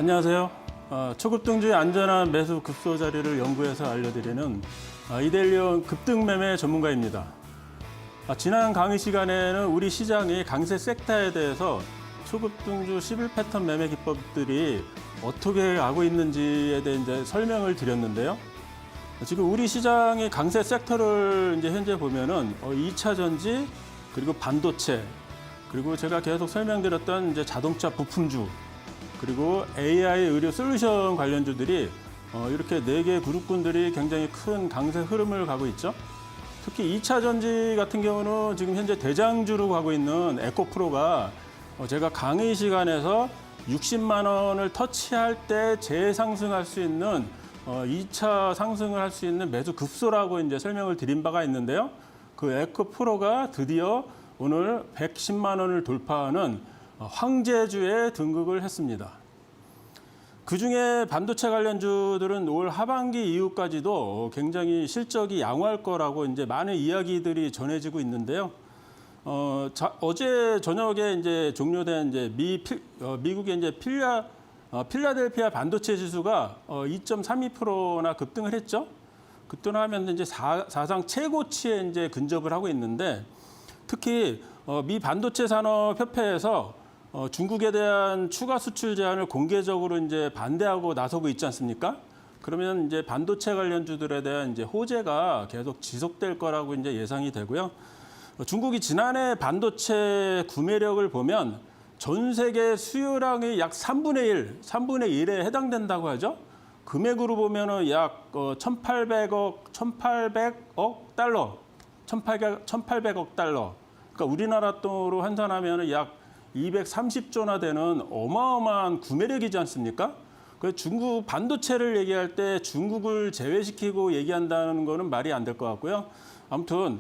안녕하세요. 초급등주의 안전한 매수 급소 자리를 연구해서 알려드리는 이데일리온 급등매매 전문가입니다. 지난 강의 시간에는 우리 시장의 강세 섹터에 대해서 초급등주 11패턴 매매 기법들이 어떻게 가고 있는지에 대해 이제 설명을 드렸는데요. 지금 우리 시장의 강세 섹터를 이제 현재 보면은 2차 전지, 그리고 반도체, 그리고 제가 계속 설명드렸던 이제 자동차 부품주, 그리고 AI 의료 솔루션 관련주들이 이렇게 4개 그룹군들이 굉장히 큰 강세 흐름을 가고 있죠. 특히 2차 전지 같은 경우는 지금 현재 대장주로 가고 있는 에코프로가 제가 강의 시간에서 60만 원을 터치할 때 재상승할 수 있는 2차 상승을 할 수 있는 매수 급소라고 이제 설명을 드린 바가 있는데요. 그 에코프로가 드디어 오늘 110만 원을 돌파하는 황제주에 등극을 했습니다. 그중에 반도체 관련주들은 올 하반기 이후까지도 굉장히 실적이 양호할 거라고 이제 많은 이야기들이 전해지고 있는데요. 어제 저녁에 이제 종료된 이제 미국의 이제 필라델피아 반도체 지수가 2.32%나 급등을 했죠. 급등하면서 이제 사상 최고치에 이제 근접을 하고 있는데, 특히 미 반도체 산업협회에서 중국에 대한 추가 수출 제한을 공개적으로 이제 반대하고 나서고 있지 않습니까? 그러면 이제 반도체 관련주들에 대한 이제 호재가 계속 지속될 거라고 이제 예상이 되고요. 중국이 지난해 반도체 구매력을 보면 전 세계 수요량의 약 3분의 1에 해당된다고 하죠. 금액으로 보면은 약 1,800억 달러, 1,800억 달러. 그러니까 우리나라 돈으로 환산하면은 약 230조나 되는 어마어마한 구매력이지 않습니까? 그 중국 반도체를 얘기할 때 중국을 제외시키고 얘기한다는 거는 말이 안 될 것 같고요. 아무튼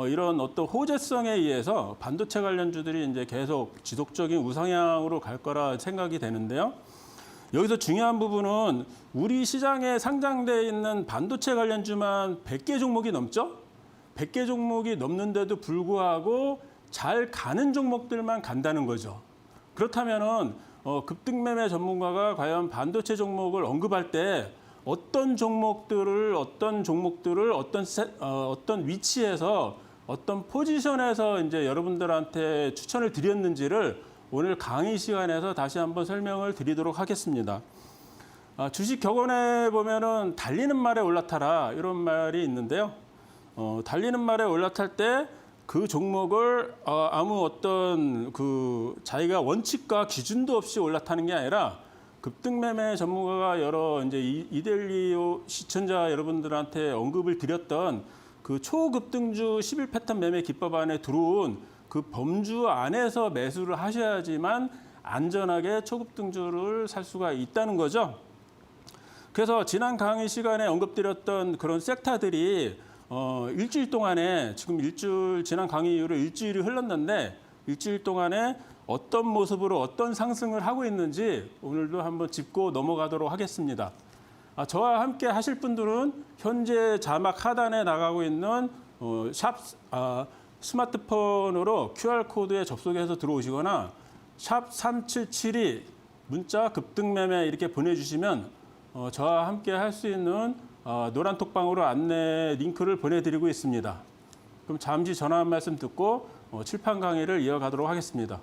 이런 어떤 호재성에 의해서 반도체 관련주들이 이제 계속 지속적인 우상향으로 갈 거라 생각이 되는데요. 여기서 중요한 부분은 우리 시장에 상장돼 있는 반도체 관련주만 100개 종목이 넘죠? 100개 종목이 넘는데도 불구하고 잘 가는 종목들만 간다는 거죠. 그렇다면은 급등매매 전문가가 과연 반도체 종목을 언급할 때 어떤 종목들을 어떤 위치에서 어떤 포지션에서 이제 여러분들한테 추천을 드렸는지를 오늘 강의 시간에서 다시 한번 설명을 드리도록 하겠습니다. 주식 격언에 보면은 달리는 말에 올라타라 이런 말이 있는데요. 달리는 말에 올라탈 때 그 종목을 아무 어떤 자기가 원칙과 기준도 없이 올라타는 게 아니라 급등매매 전문가가 여러 이제 이데일리오 시청자 여러분들한테 언급을 드렸던 그 초급등주 11패턴 매매 기법 안에 들어온 그 범주 안에서 매수를 하셔야지만 안전하게 초급등주를 살 수가 있다는 거죠. 그래서 지난 강의 시간에 언급드렸던 그런 섹터들이 일주일 동안에 지난 강의 이후로 일주일이 흘렀는데 일주일 동안에 어떤 모습으로 어떤 상승을 하고 있는지 오늘도 한번 짚고 넘어가도록 하겠습니다. 저와 함께 하실 분들은 현재 자막 하단에 나가고 있는 스마트폰으로 QR코드에 접속해서 들어오시거나 샵 3772 문자 급등매매 이렇게 보내주시면 저와 함께 할 수 있는 노란톡방으로 안내 링크를 보내드리고 있습니다. 그럼 잠시 전화 한 말씀 듣고 칠판 강의를 이어가도록 하겠습니다.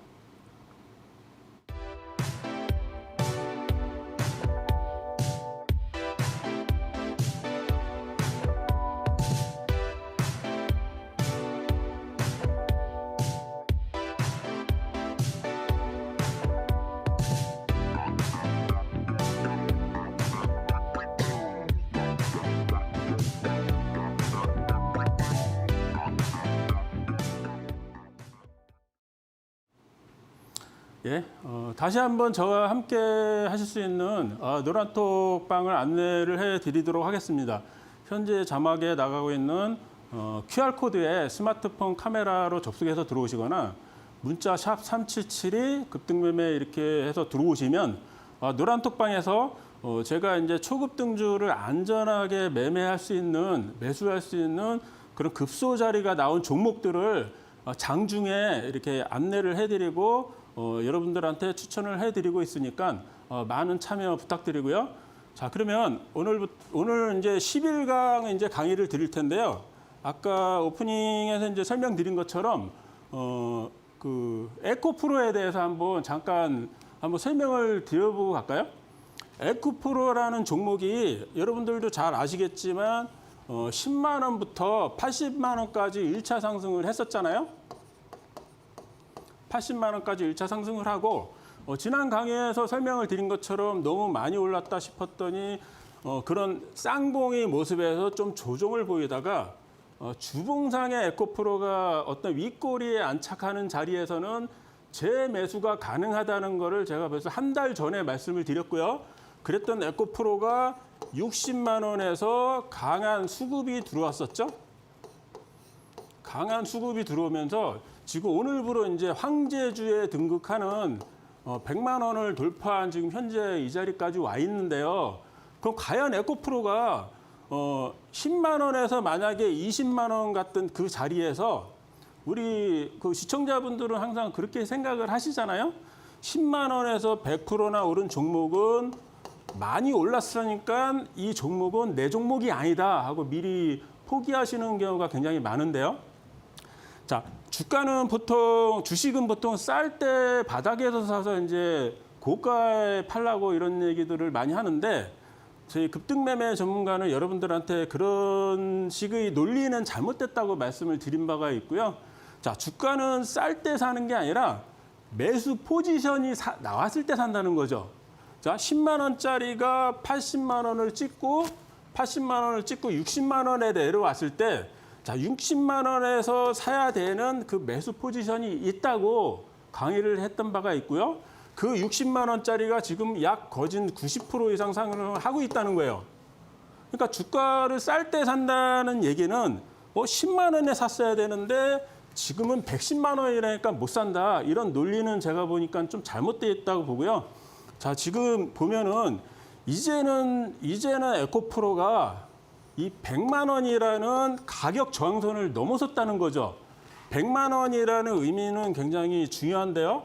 예, 다시 한번 저와 함께 하실 수 있는 노란톡방을 안내를 해드리도록 하겠습니다. 현재 자막에 나가고 있는 QR코드에 스마트폰 카메라로 접속해서 들어오시거나 문자 샵 3772 급등매매 이렇게 해서 들어오시면 노란톡방에서 제가 이제 초급등주를 안전하게 매수할 수 있는 그런 급소 자리가 나온 종목들을 장중에 이렇게 안내를 해드리고 여러분들한테 추천을 해드리고 있으니까 많은 참여 부탁드리고요. 자, 그러면 오늘 이제 10일강 이제 강의를 드릴 텐데요. 아까 오프닝에서 이제 설명드린 것처럼 그 에코프로에 대해서 잠깐 설명을 드려보고 갈까요? 에코프로라는 종목이 여러분들도 잘 아시겠지만 10만 원부터 80만 원까지 1차 상승을 했었잖아요. 80만 원까지 1차 상승을 하고 지난 강의에서 설명을 드린 것처럼 너무 많이 올랐다 싶었더니 그런 쌍봉의 모습에서 좀 조정을 보이다가 주봉상의 에코프로가 어떤 윗꼬리에 안착하는 자리에서는 재매수가 가능하다는 것을 제가 벌써 한 달 전에 말씀을 드렸고요. 그랬던 에코프로가 60만 원에서 강한 수급이 들어왔었죠. 강한 수급이 들어오면서 지금 오늘부로 이제 황제주에 등극하는 100만 원을 돌파한 지금 현재 이 자리까지 와 있는데요. 그럼 과연 에코프로가 10만 원에서 만약에 20만 원 같은 그 자리에서 우리 그 시청자분들은 항상 그렇게 생각을 하시잖아요. 10만 원에서 100%나 오른 종목은 많이 올랐으니까 이 종목은 내 종목이 아니다 하고 미리 포기하시는 경우가 굉장히 많은데요. 자, 주식은 보통 쌀 때 바닥에서 사서 이제 고가에 팔라고 이런 얘기들을 많이 하는데 저희 급등매매 전문가는 여러분들한테 그런 식의 논리는 잘못됐다고 말씀을 드린 바가 있고요. 자, 주가는 쌀 때 사는 게 아니라 매수 포지션이 나왔을 때 산다는 거죠. 자, 10만 원짜리가 80만 원을 찍고 60만 원에 내려왔을 때 자, 60만 원에서 사야 되는 그 매수 포지션이 있다고 강의를 했던 바가 있고요. 그 60만 원짜리가 지금 약 거진 90% 이상 상승을 하고 있다는 거예요. 그러니까 주가를 쌀 때 산다는 얘기는 10만 원에 샀어야 되는데 지금은 110만 원이라니까 못 산다. 이런 논리는 제가 보니까 좀 잘못되어 있다고 보고요. 자, 지금 보면은 이제는 에코프로가 이 100만 원이라는 가격 저항선을 넘어섰다는 거죠. 100만 원이라는 의미는 굉장히 중요한데요.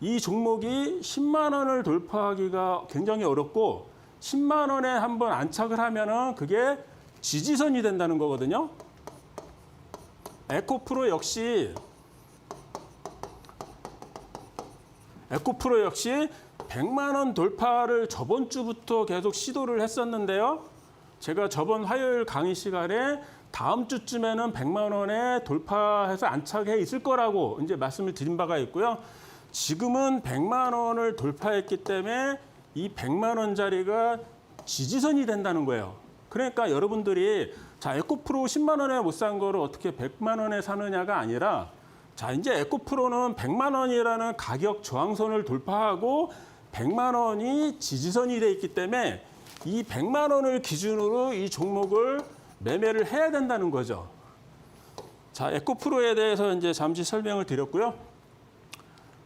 이 종목이 10만 원을 돌파하기가 굉장히 어렵고 10만 원에 한번 안착을 하면은 그게 지지선이 된다는 거거든요. 에코프로 역시 100만 원 돌파를 저번 주부터 계속 시도를 했었는데요. 제가 저번 화요일 강의 시간에 다음 주쯤에는 100만 원에 돌파해서 안착해 있을 거라고 이제 말씀을 드린 바가 있고요. 지금은 100만 원을 돌파했기 때문에 이 100만 원짜리가 지지선이 된다는 거예요. 그러니까 여러분들이 자, 에코프로 10만 원에 못 산 거를 어떻게 100만 원에 사느냐가 아니라 자, 이제 에코프로는 100만 원이라는 가격 저항선을 돌파하고 100만 원이 지지선이 돼 있기 때문에 이 100만 원을 기준으로 이 종목을 매매를 해야 된다는 거죠. 자, 에코프로에 대해서 이제 잠시 설명을 드렸고요.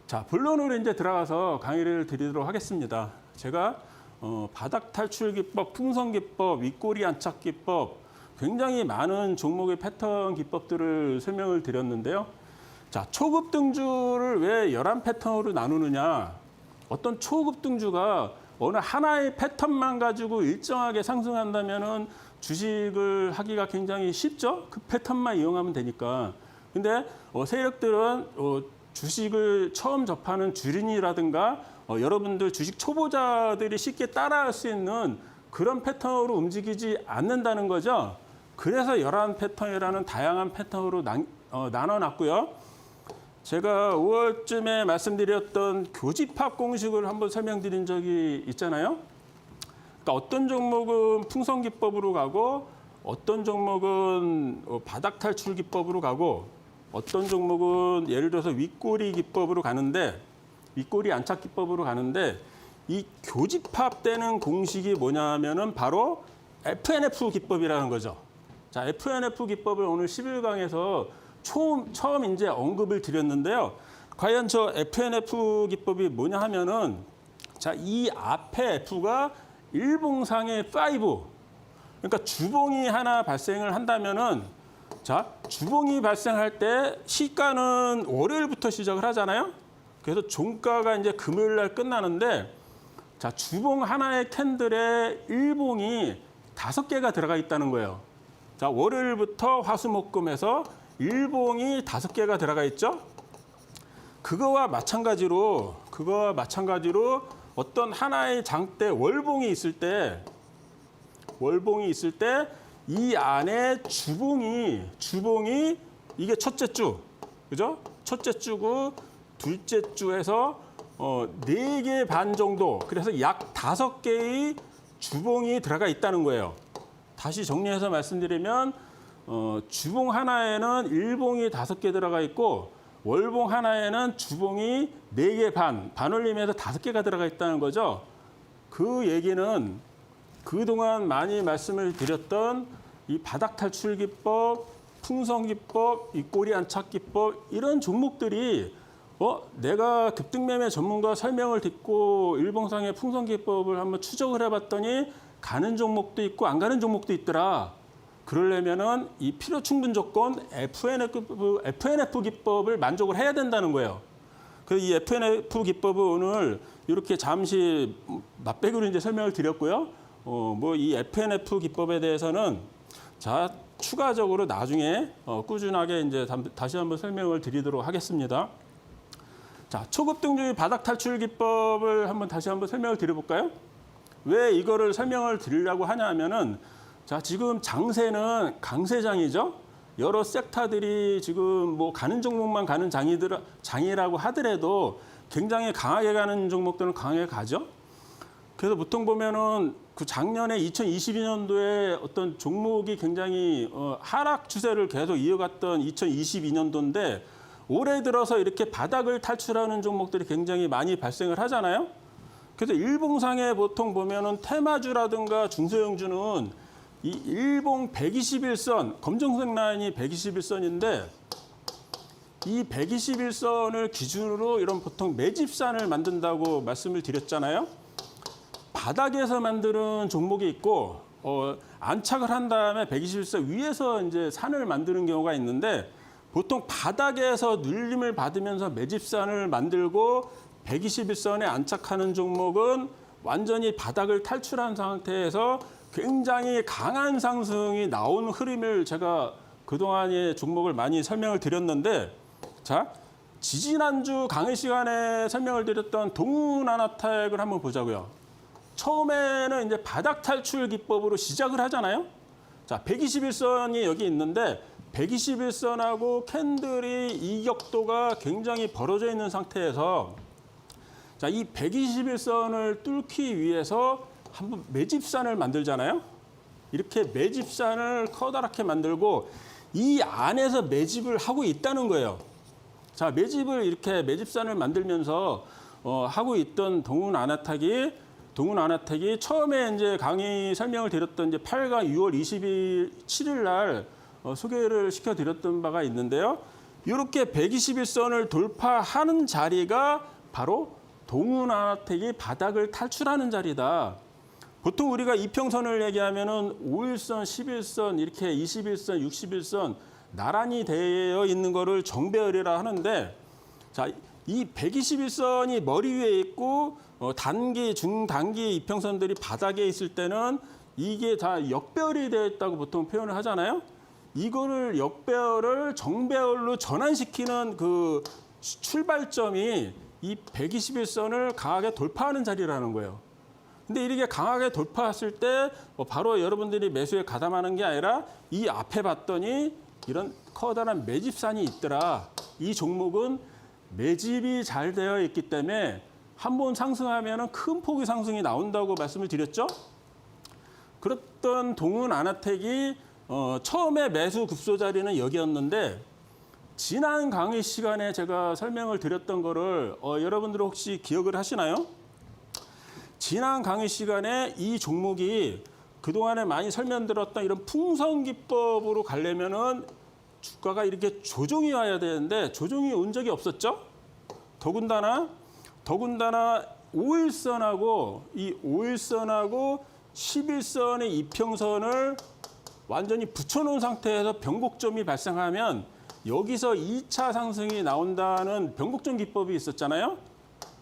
자, 본론으로 이제 들어가서 강의를 드리도록 하겠습니다. 제가 바닥 탈출 기법, 풍선 기법, 윗꼬리 안착 기법, 굉장히 많은 종목의 패턴 기법들을 설명을 드렸는데요. 자, 초급등주를 왜 11패턴으로 나누느냐? 어떤 초급등주가 어느 하나의 패턴만 가지고 일정하게 상승한다면은 주식을 하기가 굉장히 쉽죠. 그 패턴만 이용하면 되니까. 근데 세력들은 주식을 처음 접하는 주린이라든가 여러분들 주식 초보자들이 쉽게 따라할 수 있는 그런 패턴으로 움직이지 않는다는 거죠. 그래서 11패턴이라는 다양한 패턴으로 나눠놨고요. 제가 5월쯤에 말씀드렸던 교집합 공식을 한번 설명드린 적이 있잖아요. 그러니까 어떤 종목은 풍선 기법으로 가고 어떤 종목은 바닥 탈출 기법으로 가고 어떤 종목은 예를 들어서 윗꼬리 기법으로 가는데 윗꼬리 안착 기법으로 가는데 이 교집합되는 공식이 뭐냐면은 바로 FNF 기법이라는 거죠. 자, FNF 기법을 오늘 11강에서 처음 이제 언급을 드렸는데요. 과연 저 FNF 기법이 뭐냐 하면은 자, 이 앞에 F가 일봉상의 5. 그러니까 주봉이 하나 발생을 한다면은 자, 주봉이 발생할 때 시가는 월요일부터 시작을 하잖아요. 그래서 종가가 이제 금요일 날 끝나는데 자, 주봉 하나의 캔들에 일봉이 5개가 들어가 있다는 거예요. 자, 월요일부터 화수목금에서 일봉이 5개가 들어가 있죠. 그거와 마찬가지로 어떤 하나의 장대 월봉이 있을 때 이 안에 주봉이 이게 첫째 주, 그죠? 첫째 주고 둘째 주에서 4개 반 정도, 그래서 약 5개의 주봉이 들어가 있다는 거예요. 다시 정리해서 말씀드리면 주봉 하나에는 일봉이 5개 들어가 있고 월봉 하나에는 주봉이 4개 반올림에서 5개가 들어가 있다는 거죠. 그 얘기는 그동안 많이 말씀을 드렸던 이 바닥 탈출 기법, 풍선 기법, 이 꼬리 안착 기법 이런 종목들이 내가 급등매매 전문가 설명을 듣고 일봉상의 풍선 기법을 한번 추적을 해봤더니 가는 종목도 있고 안 가는 종목도 있더라. 그러려면은 이 필요 충분 조건 FNF 기법을 만족을 해야 된다는 거예요. 그래서 이 FNF 기법을 오늘 이렇게 잠시 맛배기로 이제 설명을 드렸고요. 뭐 이 FNF 기법에 대해서는 자 추가적으로 나중에 꾸준하게 이제 다시 한번 설명을 드리도록 하겠습니다. 자, 초급등주의 바닥 탈출 기법을 다시 한번 설명을 드려볼까요? 왜 이거를 설명을 드리려고 하냐면은 자, 지금 장세는 강세장이죠. 여러 섹터들이 지금 뭐 가는 종목만 가는 장이라고 하더라도 굉장히 강하게 가는 종목들은 강하게 가죠. 그래서 보통 보면은 그 작년에 2022년도에 어떤 종목이 굉장히 하락 추세를 계속 이어갔던 2022년도인데 올해 들어서 이렇게 바닥을 탈출하는 종목들이 굉장히 많이 발생을 하잖아요. 그래서 일봉상에 보통 보면은 테마주라든가 중소형주는 이 일봉 121선, 검정색 라인이 121선인데 이 121선을 기준으로 이런 보통 매집산을 만든다고 말씀을 드렸잖아요. 바닥에서 만드는 종목이 있고 안착을 한 다음에 121선 위에서 이제 산을 만드는 경우가 있는데 보통 바닥에서 눌림을 받으면서 매집산을 만들고 121선에 안착하는 종목은 완전히 바닥을 탈출한 상태에서 굉장히 강한 상승이 나온 흐름을 제가 그동안의 종목을 많이 설명을 드렸는데 자 지지난주 강의 시간에 설명을 드렸던 동훈아나텍을 한번 보자고요. 처음에는 이제 바닥 탈출 기법으로 시작을 하잖아요. 자 121선이 여기 있는데 121선하고 캔들이 이격도가 굉장히 벌어져 있는 상태에서 자, 이 121선을 뚫기 위해서 한번 매집산을 만들잖아요. 이렇게 매집산을 커다랗게 만들고 이 안에서 매집을 하고 있다는 거예요. 자, 매집산을 만들면서 하고 있던 동훈아나텍이 처음에 이제 강의 설명을 드렸던 이제 8강 6월 27일 날 소개를 시켜드렸던 바가 있는데요. 이렇게 121선을 돌파하는 자리가 바로 동훈아나텍이 바닥을 탈출하는 자리다. 보통 우리가 이평선을 얘기하면은 5일선, 11선, 이렇게 21선, 61선 나란히 되어 있는 거를 정배열이라 하는데 자, 이 121선이 머리 위에 있고 단기, 중단기 이평선들이 바닥에 있을 때는 이게 다 역배열이 되어 있다고 보통 표현을 하잖아요. 이거를 역배열을 정배열로 전환시키는 그 출발점이 이 121선을 강하게 돌파하는 자리라는 거예요. 근데 이렇게 강하게 돌파했을 때 바로 여러분들이 매수에 가담하는 게 아니라 이 앞에 봤더니 이런 커다란 매집산이 있더라. 이 종목은 매집이 잘 되어 있기 때문에 한번 상승하면 큰 폭의 상승이 나온다고 말씀을 드렸죠. 그랬던 동훈아나텍이 처음에 매수 급소 자리는 여기였는데 지난 강의 시간에 제가 설명을 드렸던 거를 여러분들 혹시 기억을 하시나요? 지난 강의 시간에 이 종목이 그동안에 많이 설명드렸던 이런 풍선 기법으로 가려면은 주가가 이렇게 조정이 와야 되는데 조정이 온 적이 없었죠. 더군다나 5일선하고 이 5일선하고 11선의 이평선을 완전히 붙여놓은 상태에서 변곡점이 발생하면 여기서 2차 상승이 나온다는 변곡점 기법이 있었잖아요.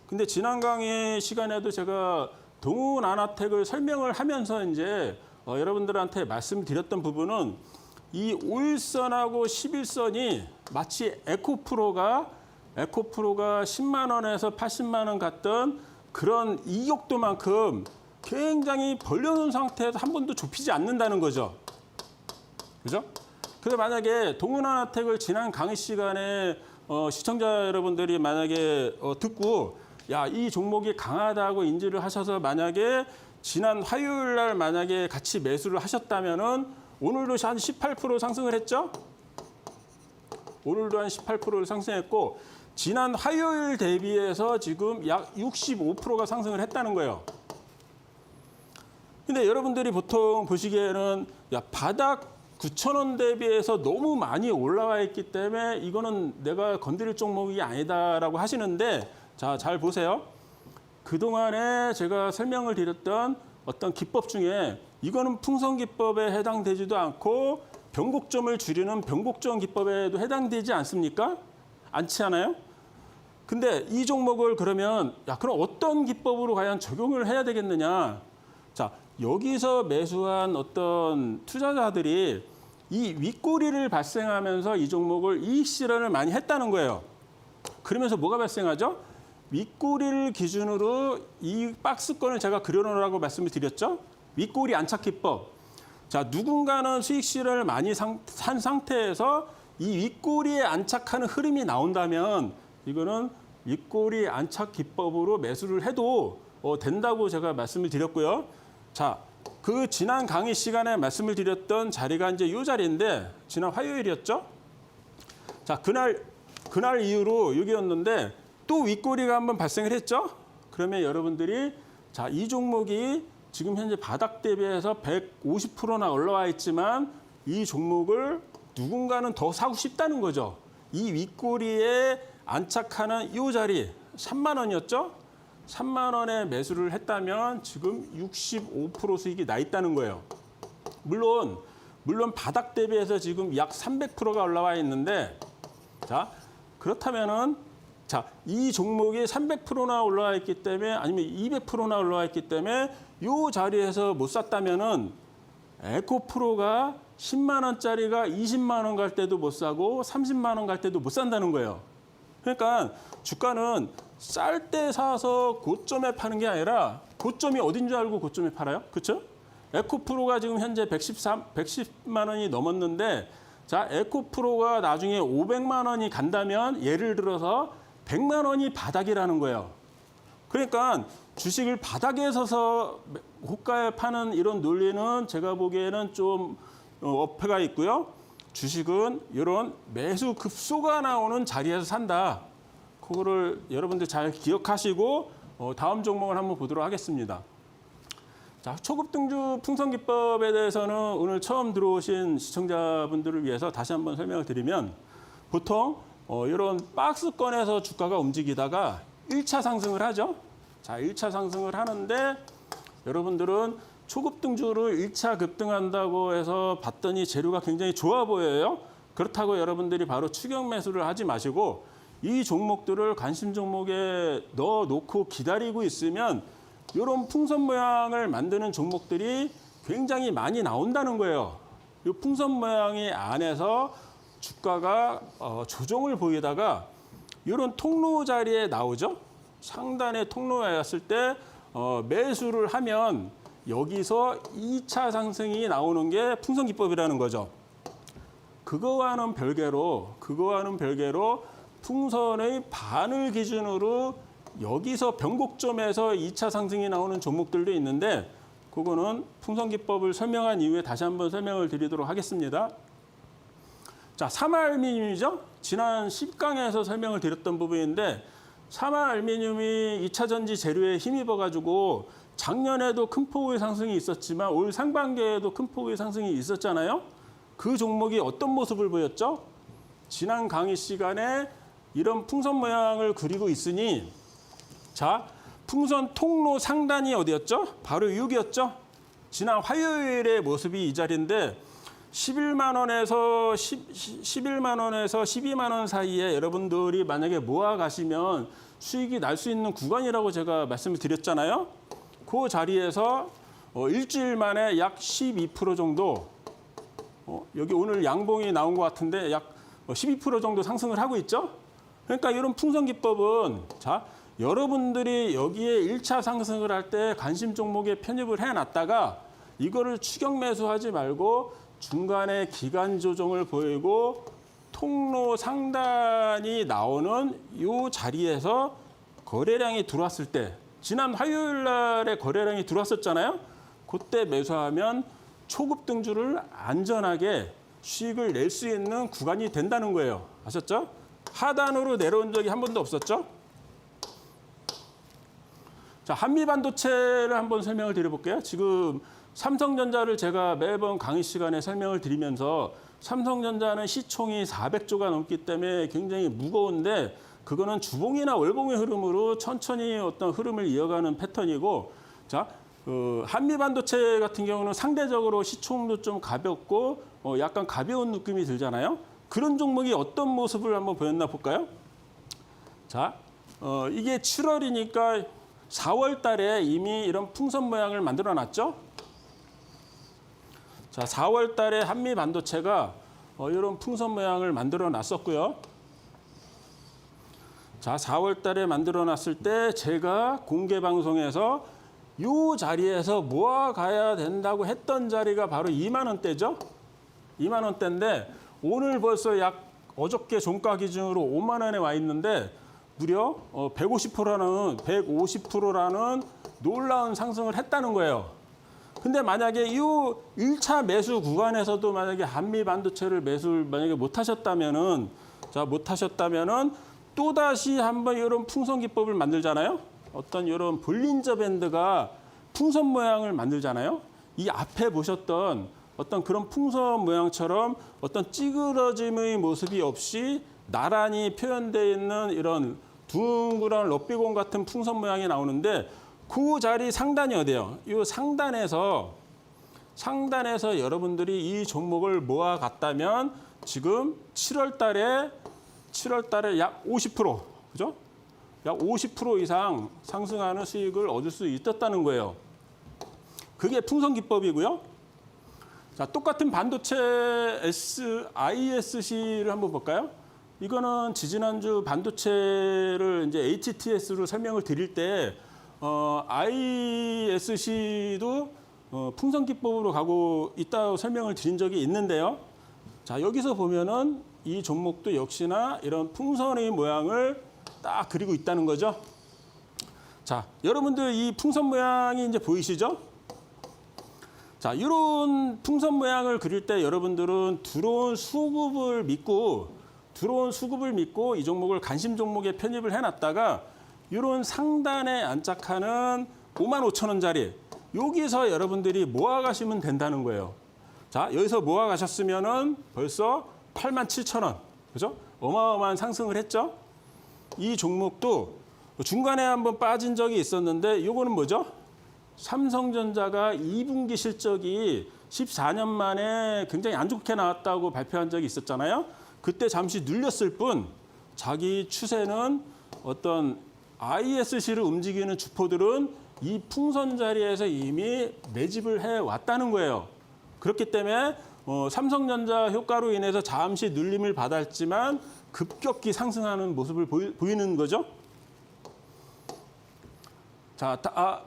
근데 지난 강의 시간에도 제가 동훈 아나텍을 설명을 하면서 이제 여러분들한테 말씀드렸던 부분은 이 5일선하고 11선이 마치 에코프로가 10만 원에서 80만 원 갔던 그런 이격도만큼 굉장히 벌려놓은 상태에서 한 번도 좁히지 않는다는 거죠. 그죠? 그래서 만약에 동훈 아나텍을 지난 강의 시간에 시청자 여러분들이 만약에 듣고 야, 이 종목이 강하다고 인지를 하셔서 만약에 지난 화요일 날 만약에 같이 매수를 하셨다면은 오늘도 한 18% 상승을 했죠? 오늘도 한 18%를 상승했고 지난 화요일 대비해서 지금 약 65%가 상승을 했다는 거예요. 근데 여러분들이 보통 보시기에는 야, 바닥 9,000원 대비해서 너무 많이 올라와 있기 때문에 이거는 내가 건드릴 종목이 아니다라고 하시는데 자, 잘 보세요. 그동안에 제가 설명을 드렸던 어떤 기법 중에 이거는 풍선 기법에 해당되지도 않고 변곡점을 줄이는 변곡점 기법에도 해당되지 않습니까? 않지 않아요? 근데 이 종목을 그러면 야, 그럼 어떤 기법으로 과연 적용을 해야 되겠느냐? 자, 여기서 매수한 어떤 투자자들이 이 윗꼬리를 발생하면서 이 종목을 이익 실현을 많이 했다는 거예요. 그러면서 뭐가 발생하죠? 윗꼬리를 기준으로 이 박스권을 제가 그려놓으라고 말씀을 드렸죠. 윗꼬리 안착 기법. 자, 누군가는 수익 실현을 많이 산 상태에서 이 윗꼬리에 안착하는 흐름이 나온다면 이거는 윗꼬리 안착 기법으로 매수를 해도 된다고 제가 말씀을 드렸고요. 자, 그 지난 강의 시간에 말씀을 드렸던 자리가 이제 이 자리인데 지난 화요일이었죠. 자, 그날 이후로 여기였는데 또 윗꼬리가 한번 발생을 했죠. 그러면 여러분들이 자, 이 종목이 지금 현재 바닥 대비해서 150%나 올라와 있지만 이 종목을 누군가는 더 사고 싶다는 거죠. 이 윗꼬리에 안착하는 이 자리 3만 원이었죠. 3만 원에 매수를 했다면 지금 65% 수익이 나 있다는 거예요. 물론 바닥 대비해서 지금 약 300%가 올라와 있는데 자, 그렇다면은 자, 이 종목이 300%나 올라와 있기 때문에 아니면 200%나 올라와 있기 때문에 이 자리에서 못 샀다면은 에코프로가 10만 원짜리가 20만 원 갈 때도 못 사고 30만 원 갈 때도 못 산다는 거예요. 그러니까 주가는 쌀 때 사서 고점에 파는 게 아니라 고점이 어딘 줄 알고 고점에 팔아요. 그렇죠? 에코프로가 지금 현재 110만 원이 넘었는데 자, 에코프로가 나중에 500만 원이 간다면 예를 들어서 100만 원이 바닥이라는 거예요. 그러니까 주식을 바닥에 서서 고가에 파는 이런 논리는 제가 보기에는 좀 어폐가 있고요. 주식은 이런 매수 급소가 나오는 자리에서 산다. 그거를 여러분들 잘 기억하시고 다음 종목을 한번 보도록 하겠습니다. 자, 초급 등주 풍선 기법에 대해서는 오늘 처음 들어오신 시청자분들을 위해서 다시 한번 설명을 드리면 보통 이런 박스권에서 주가가 움직이다가 1차 상승을 하죠. 자, 1차 상승을 하는데 여러분들은 초급 등주를 1차 급등한다고 해서 봤더니 재료가 굉장히 좋아 보여요. 그렇다고 여러분들이 바로 추격 매수를 하지 마시고 이 종목들을 관심 종목에 넣어놓고 기다리고 있으면 이런 풍선 모양을 만드는 종목들이 굉장히 많이 나온다는 거예요. 이 풍선 모양이 안에서 주가가 조정을 보이다가 이런 통로 자리에 나오죠. 상단의 통로에 왔을 때 매수를 하면 여기서 2차 상승이 나오는 게 풍선 기법이라는 거죠. 그거와는 별개로 풍선의 반을 기준으로 여기서 변곡점에서 2차 상승이 나오는 종목들도 있는데 그거는 풍선 기법을 설명한 이후에 다시 한번 설명을 드리도록 하겠습니다. 자, 삼화알미늄이죠. 지난 10강에서 설명을 드렸던 부분인데 삼화알미늄이 2차 전지 재료에 힘입어가지고 작년에도 큰 폭의 상승이 있었지만 올 상반기에도 큰 폭의 상승이 있었잖아요. 그 종목이 어떤 모습을 보였죠? 지난 강의 시간에 이런 풍선 모양을 그리고 있으니 자, 풍선 통로 상단이 어디였죠? 바로 여기였죠. 지난 화요일의 모습이 이 자리인데 11만 원에서 12만 원 사이에 여러분들이 만약에 모아 가시면 수익이 날 수 있는 구간이라고 제가 말씀을 드렸잖아요. 그 자리에서 일주일 만에 약 12% 정도 여기 오늘 양봉이 나온 것 같은데 약 12% 정도 상승을 하고 있죠. 그러니까 이런 풍선기법은 자 여러분들이 여기에 1차 상승을 할 때 관심 종목에 편입을 해놨다가 이거를 추격 매수하지 말고 중간에 기간 조정을 보이고 통로 상단이 나오는 이 자리에서 거래량이 들어왔을 때 지난 화요일 날에 거래량이 들어왔었잖아요. 그때 매수하면 초급 등주를 안전하게 수익을 낼 수 있는 구간이 된다는 거예요. 아셨죠? 하단으로 내려온 적이 한 번도 없었죠? 자, 한미반도체를 한번 설명을 드려볼게요. 지금 삼성전자를 제가 매번 강의 시간에 설명을 드리면서 삼성전자는 시총이 400조가 넘기 때문에 굉장히 무거운데 그거는 주봉이나 월봉의 흐름으로 천천히 어떤 흐름을 이어가는 패턴이고 자, 한미반도체 같은 경우는 상대적으로 시총도 좀 가볍고 약간 가벼운 느낌이 들잖아요. 그런 종목이 어떤 모습을 한번 보였나 볼까요? 자, 이게 7월이니까 4월 달에 이미 이런 풍선 모양을 만들어 놨죠. 자, 4월 달에 한미 반도체가 이런 풍선 모양을 만들어 놨었고요. 자, 4월 달에 만들어 놨을 때 제가 공개 방송에서 이 자리에서 모아가야 된다고 했던 자리가 바로 2만 원대죠. 2만 원대인데 오늘 벌써 약 어저께 종가 기준으로 5만 원에 와 있는데 무려 150%라는 놀라운 상승을 했다는 거예요. 근데 만약에 이 1차 매수 구간에서도 만약에 한미 반도체를 매수를 만약에 못 하셨다면은 또다시 한번 이런 풍선 기법을 만들잖아요. 어떤 이런 볼린저 밴드가 풍선 모양을 만들잖아요. 이 앞에 보셨던 어떤 그런 풍선 모양처럼 어떤 찌그러짐의 모습이 없이 나란히 표현되어 있는 이런 둥그런 럭비공 같은 풍선 모양이 나오는데 그 자리 상단이 어디예요? 이 상단에서 여러분들이 이 종목을 모아갔다면 지금 7월 달에 약 50%, 그죠? 약 50% 이상 상승하는 수익을 얻을 수 있었다는 거예요. 그게 풍선 기법이고요. 자, 똑같은 반도체 ISC를 한번 볼까요? 이거는 지지난주 반도체를 이제 HTS로 설명을 드릴 때 ISC도 풍선 기법으로 가고 있다고 설명을 드린 적이 있는데요. 자, 여기서 보면은 이 종목도 역시나 이런 풍선의 모양을 딱 그리고 있다는 거죠. 자, 여러분들 이 풍선 모양이 이제 보이시죠? 자, 이런 풍선 모양을 그릴 때 여러분들은 들어온 수급을 믿고 이 종목을 관심 종목에 편입을 해놨다가 이런 상단에 안착하는 55,000원짜리 여기서 여러분들이 모아가시면 된다는 거예요. 자, 여기서 모아가셨으면은 벌써 87,000원, 그죠? 어마어마한 상승을 했죠. 이 종목도 중간에 한번 빠진 적이 있었는데 이거는 뭐죠? 삼성전자가 2분기 실적이 14년 만에 굉장히 안 좋게 나왔다고 발표한 적이 있었잖아요. 그때 잠시 눌렸을 뿐 자기 추세는 어떤 ISC를 움직이는 주포들은 이 풍선 자리에서 이미 매집을 해왔다는 거예요. 그렇기 때문에 삼성전자 효과로 인해서 잠시 눌림을 받았지만 급격히 상승하는 모습을 보이는 거죠. 자,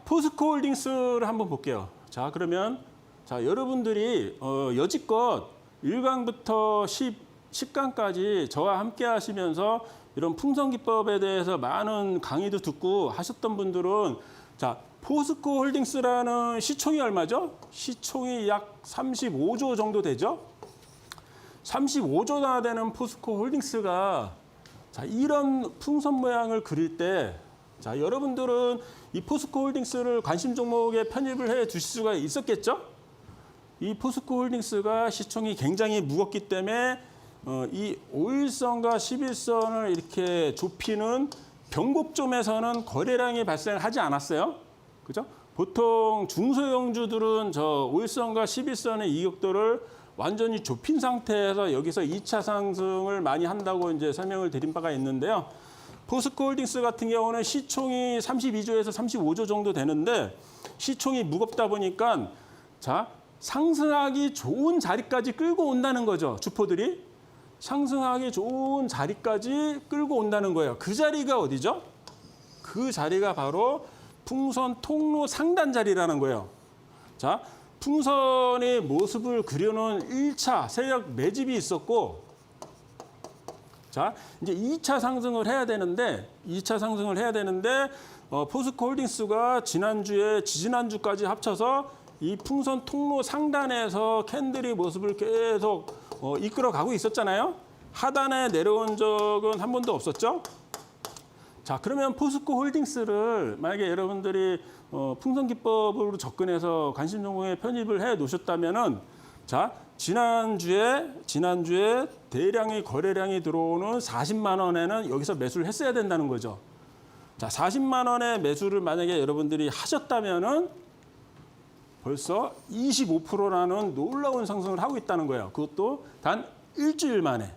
포스코홀딩스를 한번 볼게요. 자, 그러면 자, 여러분들이 여지껏 1강부터 10강까지 저와 함께 하시면서 이런 풍선 기법에 대해서 많은 강의도 듣고 하셨던 분들은 자, 포스코홀딩스라는 시총이 얼마죠? 시총이 약 35조 정도 되죠? 35조나 되는 포스코홀딩스가 자, 이런 풍선 모양을 그릴 때 자, 여러분들은 이 포스코홀딩스를 관심 종목에 편입을 해 두실 수가 있었겠죠? 이 포스코홀딩스가 시총이 굉장히 무겁기 때문에 이 5일선과 11선을 이렇게 좁히는 변곡점에서는 거래량이 발생하지 않았어요. 그죠? 보통 중소형주들은 저 5일선과 11선의 이격도를 완전히 좁힌 상태에서 여기서 2차 상승을 많이 한다고 이제 설명을 드린 바가 있는데요. 포스코홀딩스 같은 경우는 시총이 32조에서 35조 정도 되는데 시총이 무겁다 보니까 자, 상승하기 좋은 자리까지 끌고 온다는 거죠. 주포들이. 상승하기 좋은 자리까지 끌고 온다는 거예요. 그 자리가 어디죠? 그 자리가 바로 풍선 통로 상단 자리라는 거예요. 자, 풍선의 모습을 그려놓은 1차 세력 매집이 있었고, 자, 이제 2차 상승을 해야 되는데, 포스코홀딩스가 지난주에 지지난주까지 합쳐서 이 풍선 통로 상단에서 캔들의 모습을 계속 이끌어가고 있었잖아요. 하단에 내려온 적은 한 번도 없었죠. 자, 그러면 포스코홀딩스를 만약에 여러분들이 풍선 기법으로 접근해서 관심 종목에 편입을 해 놓으셨다면은, 자, 지난주에 대량의 거래량이 들어오는 40만 원에는 여기서 매수를 했어야 된다는 거죠. 자, 40만 원의 매수를 만약에 여러분들이 하셨다면은 벌써 25%라는 놀라운 상승을 하고 있다는 거예요. 그것도 단 일주일 만에.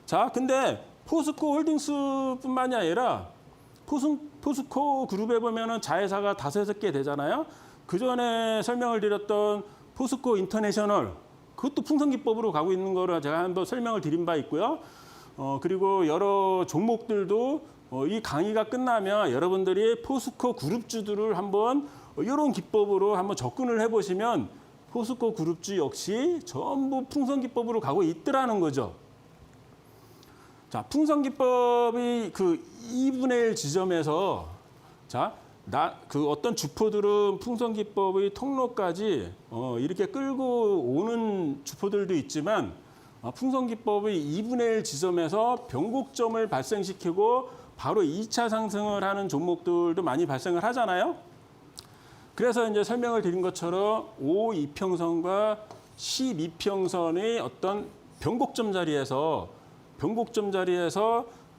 자, 근데 포스코홀딩스뿐만이 아니라 포스코 그룹에 보면은 자회사가 5, 6개 되잖아요. 그 전에 설명을 드렸던 포스코 인터내셔널, 그것도 풍선 기법으로 가고 있는 거를 제가 한번 설명을 드린 바 있고요. 그리고 여러 종목들도 이 강의가 끝나면 여러분들이 포스코 그룹주들을 한번 이런 기법으로 한번 접근을 해보시면 포스코 그룹주 역시 전부 풍선 기법으로 가고 있더라는 거죠. 자, 풍선 기법이 그 2분의 1 지점에서 자, 그 어떤 주포들은 풍선 기법의 통로까지 이렇게 끌고 오는 주포들도 있지만 풍선 기법의 2분의 1 지점에서 변곡점을 발생시키고 바로 2차 상승을 하는 종목들도 많이 발생을 하잖아요. 그래서 이제 설명을 드린 것처럼 5 이평선과 12평선의 어떤 변곡점 자리에서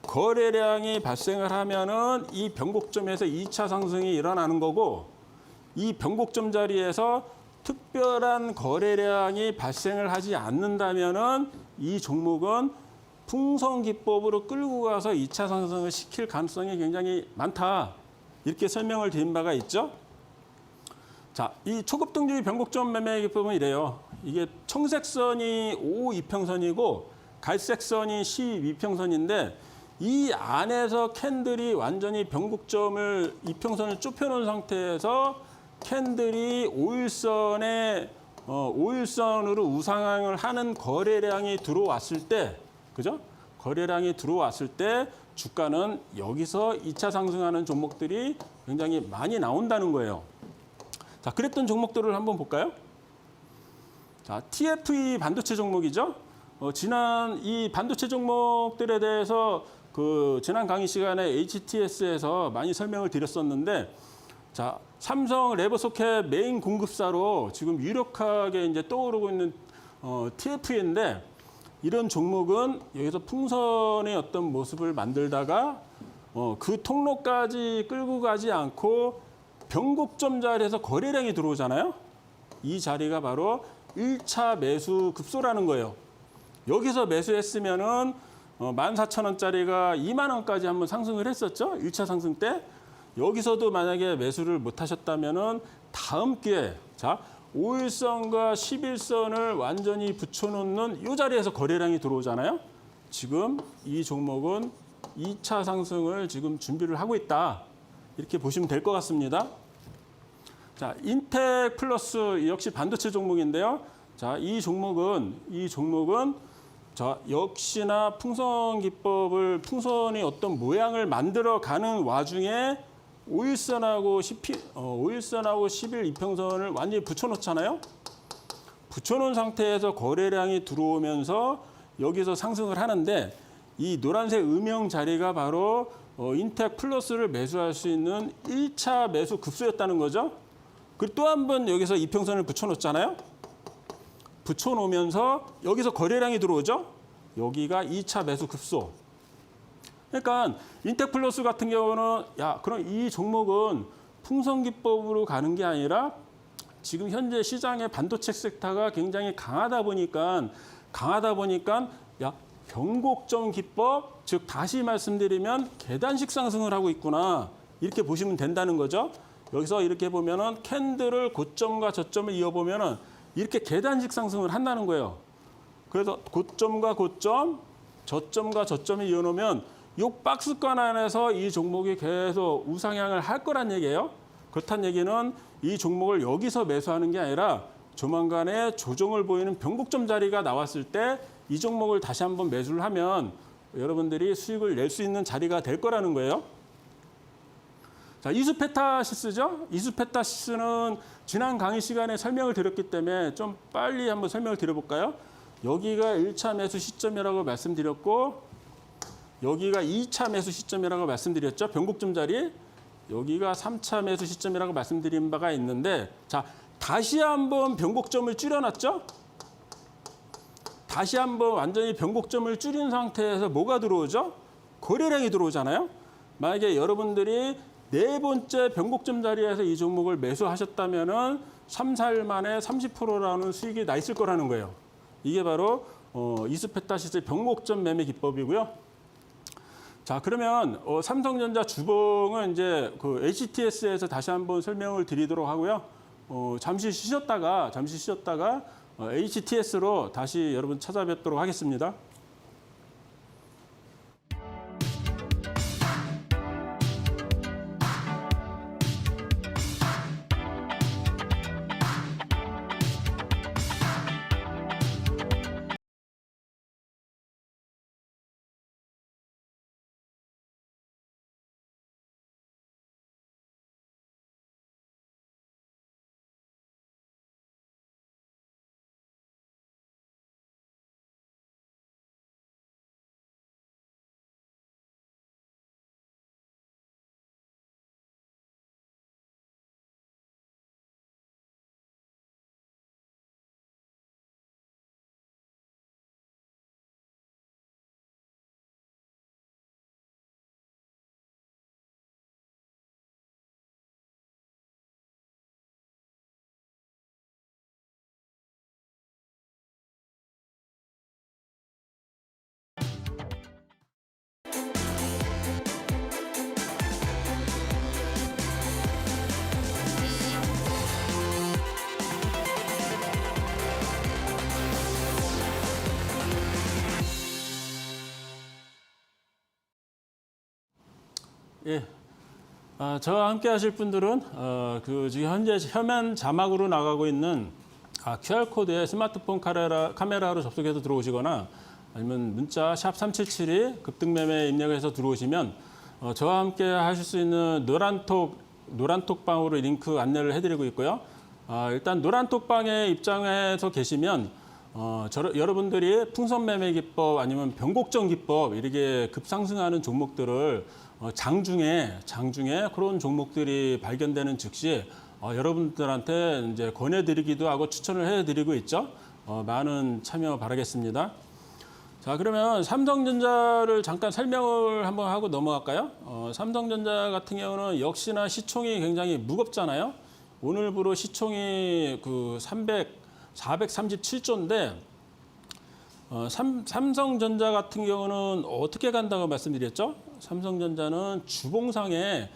거래량이 발생을 하면은 이 변곡점에서 2차 상승이 일어나는 거고, 이 변곡점 자리에서 특별한 거래량이 발생을 하지 않는다면은 이 종목은 풍선 기법으로 끌고 가서 2차 상승을 시킬 가능성이 굉장히 많다. 이렇게 설명을 드린 바가 있죠. 자, 이 초급등주의 변곡점 매매 기법은 이래요. 이게 청색선이 5 이평선이고 갈색선이 12평선인데 이 안에서 캔들이 완전히 변곡점을 이평선을 좁혀놓은 상태에서 캔들이 5일선으로 우상향을 하는 거래량이 들어왔을 때, 그죠? 거래량이 들어왔을 때 주가는 여기서 2차 상승하는 종목들이 굉장히 많이 나온다는 거예요. 자, 그랬던 종목들을 한번 볼까요? 자, TFE 반도체 종목이죠. 지난 이 반도체 종목들에 대해서 지난 강의 시간에 HTS에서 많이 설명을 드렸었는데, 자, 삼성 레버소켓 메인 공급사로 지금 유력하게 이제 떠오르고 있는 TFE인데, 이런 종목은 여기서 풍선의 어떤 모습을 만들다가 그 통로까지 끌고 가지 않고 변곡점 자리에서 거래량이 들어오잖아요. 이 자리가 바로 1차 매수 급소라는 거예요. 여기서 매수했으면은 14,000원짜리가 2만 원까지 한번 상승을 했었죠. 1차 상승 때. 여기서도 만약에 매수를 못 하셨다면은 다음 기회에, 자, 5일선과 11선을 완전히 붙여놓는 이 자리에서 거래량이 들어오잖아요. 지금 이 종목은 2차 상승을 지금 준비를 하고 있다. 이렇게 보시면 될 것 같습니다. 자, 인텍 플러스 역시 반도체 종목인데요. 자, 이 종목은 자, 역시나 풍선 기법을, 풍선이 어떤 모양을 만들어 가는 와중에 5일선하고 11 이평선을 완전히 붙여놓잖아요. 붙여놓은 상태에서 거래량이 들어오면서 여기서 상승을 하는데, 이 노란색 음영 자리가 바로 인텍 플러스를 매수할 수 있는 1차 매수 급소였다는 거죠. 그리고 또 한 번 여기서 이평선을 붙여놓잖아요. 붙여놓으면서 여기서 거래량이 들어오죠. 여기가 2차 매수 급소. 그러니까 인텍 플러스 같은 경우는, 야, 그럼 이 종목은 풍선 기법으로 가는 게 아니라 지금 현재 시장의 반도체 섹터가 굉장히 강하다 보니까 야, 변곡점 기법, 즉 다시 말씀드리면 계단식 상승을 하고 있구나. 이렇게 보시면 된다는 거죠. 여기서 이렇게 보면은 캔들을 고점과 저점을 이어보면은 이렇게 계단식 상승을 한다는 거예요. 그래서 고점과 고점, 저점과 저점을 이어놓으면 이 박스권 안에서 이 종목이 계속 우상향을 할 거란 얘기예요. 그렇다는 얘기는 이 종목을 여기서 매수하는 게 아니라 조만간에 조정을 보이는 변곡점 자리가 나왔을 때 이 종목을 다시 한번 매수를 하면 여러분들이 수익을 낼 수 있는 자리가 될 거라는 거예요. 자, 이수페타시스죠. 이수페타시스는 지난 강의 시간에 설명을 드렸기 때문에 좀 빨리 한번 설명을 드려볼까요? 여기가 1차 매수 시점이라고 말씀드렸고 여기가 2차 매수 시점이라고 말씀드렸죠. 변곡점 자리. 여기가 3차 매수 시점이라고 말씀드린 바가 있는데 자, 다시 한번 변곡점을 줄여놨죠. 다시 한번 완전히 변곡점을 줄인 상태에서 뭐가 들어오죠? 거래량이 들어오잖아요. 만약에 여러분들이 네 번째 변곡점 자리에서 이 종목을 매수하셨다면은 3, 4일 만에 30%라는 수익이 나 있을 거라는 거예요. 이게 바로 이수페타시스의 변곡점 매매 기법이고요. 자, 그러면 삼성전자 주봉은 이제 그 HTS에서 다시 한번 설명을 드리도록 하고요. 잠시 쉬셨다가 HTS로 다시 여러분 찾아뵙도록 하겠습니다. 예. 저와 함께 하실 분들은 지금 현재 화면 자막으로 나가고 있는 QR코드에 스마트폰 카메라로 접속해서 들어오시거나 아니면 문자 샵 3772 급등매매 입력해서 들어오시면 저와 함께 하실 수 있는 노란톡방으로 링크 안내를 해드리고 있고요. 일단 노란톡방에 입장해서 계시면 여러분들이 풍선매매 기법 아니면 변곡점 기법 이렇게 급상승하는 종목들을 장중에 그런 종목들이 발견되는 즉시 여러분들한테 이제 권해드리기도 하고 추천을 해드리고 있죠. 많은 참여 바라겠습니다. 자, 그러면 삼성전자를 잠깐 설명을 한번 하고 넘어갈까요? 삼성전자 같은 경우는 역시나 시총이 굉장히 무겁잖아요. 오늘부로 시총이 437조인데 삼성전자 같은 경우는 어떻게 간다고 말씀드렸죠? 삼성전자는 주봉상에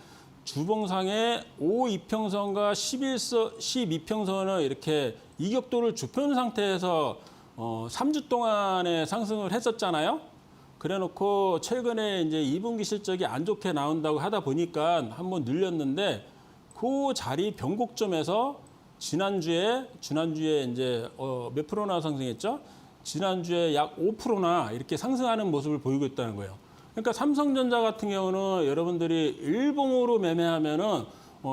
5이평선과 12평선을 이렇게 이격도를 좁혀놓은 상태에서 3주 동안에 상승을 했었잖아요. 그래놓고 최근에 이제 2분기 실적이 안 좋게 나온다고 하다 보니까 한번 늘렸는데 그 자리 변곡점에서 지난주에 이제 몇 프로나 상승했죠? 지난주에 약 5%나 이렇게 상승하는 모습을 보이고 있다는 거예요. 그러니까 삼성전자 같은 경우는 여러분들이 일봉으로 매매하면은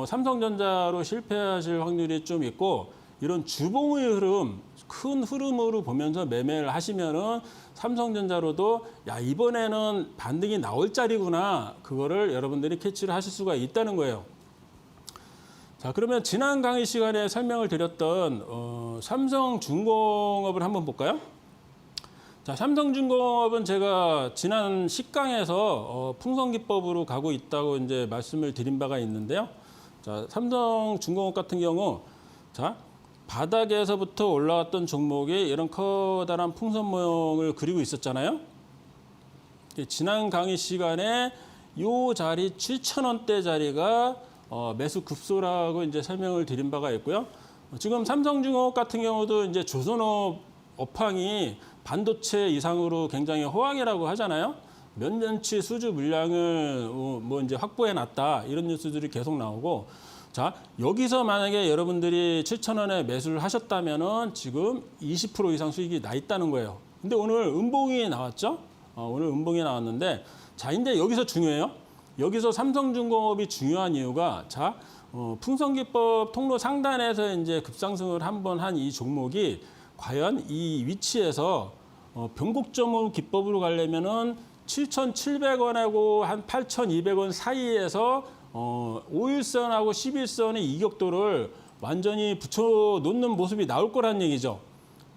삼성전자로 실패하실 확률이 좀 있고 이런 주봉의 흐름, 큰 흐름으로 보면서 매매를 하시면은 삼성전자로도 이번에는 반등이 나올 자리구나 그거를 여러분들이 캐치를 하실 수가 있다는 거예요. 자, 그러면 지난 강의 시간에 설명을 드렸던 삼성중공업을 한번 볼까요? 자, 삼성중공업은 제가 지난 10강에서 풍선기법으로 가고 있다고 이제 말씀을 드린 바가 있는데요. 자, 삼성중공업 같은 경우, 자, 바닥에서부터 올라왔던 종목이 이런 커다란 풍선 모형을 그리고 있었잖아요. 지난 강의 시간에 요 자리 7,000원대 자리가 매수 급소라고 이제 설명을 드린 바가 있고요. 지금 삼성중공업 같은 경우도 이제 조선업 업황이 반도체 이상으로 굉장히 호황이라고 하잖아요. 몇 년치 수주 물량을 뭐 이제 확보해 놨다 이런 뉴스들이 계속 나오고, 자 여기서 만약에 여러분들이 7,000원에 매수를 하셨다면은 지금 20% 이상 수익이 나 있다는 거예요. 근데 오늘 음봉이 나왔죠? 오늘 음봉이 나왔는데, 자 이제 여기서 중요해요. 여기서 삼성중공업이 중요한 이유가, 자 풍성기법 통로 상단에서 이제 급상승을 한번 한 이 종목이 과연 이 위치에서 변곡점 기법으로 가려면은 7,700원하고 한 8,200원 사이에서 5일선하고 11선의 이격도를 완전히 붙여놓는 모습이 나올 거란 얘기죠.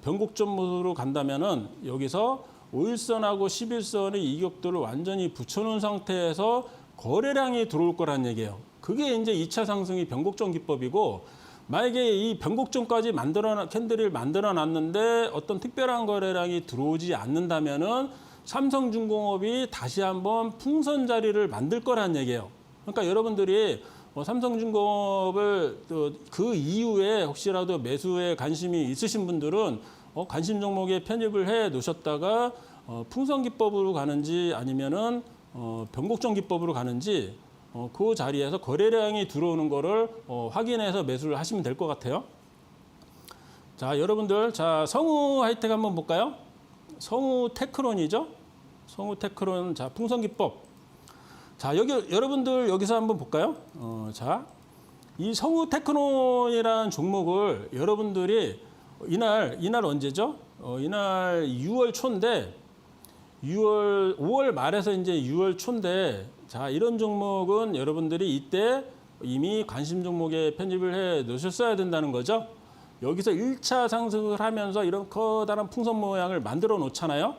변곡점 모습으로 간다면은 여기서 5일선하고 11선의 이격도를 완전히 붙여놓은 상태에서 거래량이 들어올 거란 얘기예요. 그게 이제 2차 상승이 변곡점 기법이고, 만약에 이 변곡점까지 캔들을 만들어 놨는데 어떤 특별한 거래량이 들어오지 않는다면은 삼성중공업이 다시 한번 풍선 자리를 만들 거란 얘기예요. 그러니까 여러분들이 삼성중공업을 그 이후에 혹시라도 매수에 관심이 있으신 분들은 관심 종목에 편입을 해 놓으셨다가 풍선 기법으로 가는지 아니면은 변곡점 기법으로 가는지 그 자리에서 거래량이 들어오는 거를 확인해서 매수를 하시면 될 것 같아요. 자, 여러분들, 자 성우 하이텍 한번 볼까요? 성우 테크론이죠. 성우 테크론, 자 풍선 기법. 자 여기 여러분들 여기서 한번 볼까요? 자, 이 성우 테크론이라는 종목을 여러분들이 이날 언제죠? 이날 6월 초인데 5월 말에서 이제 6월 초인데, 자 이런 종목은 여러분들이 이때 이미 관심 종목에 편입을 해 놓으셨어야 된다는 거죠. 여기서 1차 상승을 하면서 이런 커다란 풍선 모양을 만들어 놓잖아요.